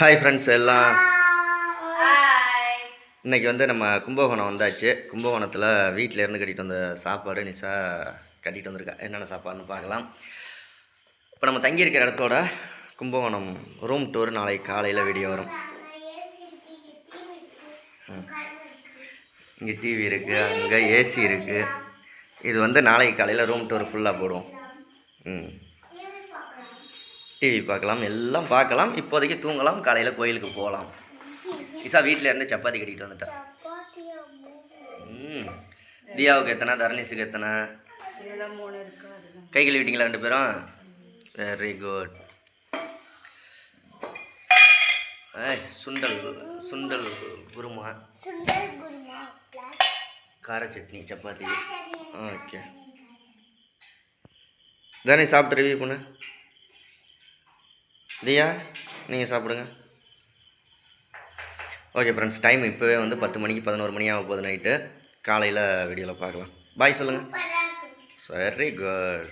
Hi friends எல்லாம். இன்றைக்கி வந்து நம்ம கும்பகோணம் வந்தாச்சு. கும்பகோணத்தில் வீட்டிலேருந்து கட்டிட்டு வந்த சாப்பாடு நிஷா கட்டிட்டு வந்திருக்கா. என்னென்ன சாப்பாடுன்னு பார்க்கலாம். இப்போ நம்ம தங்கியிருக்கிற இடத்தோட கும்பகோணம் ரூம் டூர் நாளைக்கு காலையில் வீடியோ வரும். இங்கே டிவி இருக்குது, அங்கே ஏசி இருக்குது. இது வந்து நாளைக்கு காலையில் ரூம் டூர் ஃபுல்லாக போடுவோம். டிவி பார்க்கலாம், எல்லாம் பார்க்கலாம். இப்போதைக்கு தூங்கலாம், காலையில் கோயிலுக்கு போகலாம். இசா வீட்டில் இருந்து சப்பாத்தி கட்டிக்கிட்டு வந்துட்டா. தியாவுக்கு எத்தனை, தரணிஸுக்கு எத்தனை? கை கழுவிட்டீங்களா ரெண்டு பேரும்? Very good. சுண்டல் சுண்டல் குருமா, கார சட்னி, சப்பாத்தி. ஓகே, தானே சாப்பிட்டு ரிவ்யூ பண்ணு. தியா நீங்கள் சாப்பிடுங்க. ஓகே ஃப்ரெண்ட்ஸ், டைம் இப்போவே வந்து 10 மணிக்கு 11 மணி ஆக போகுது நைட்டு. காலையில் வீடியோவில் பார்க்கலாம். பாய் சொல்லுங்கள். Very good.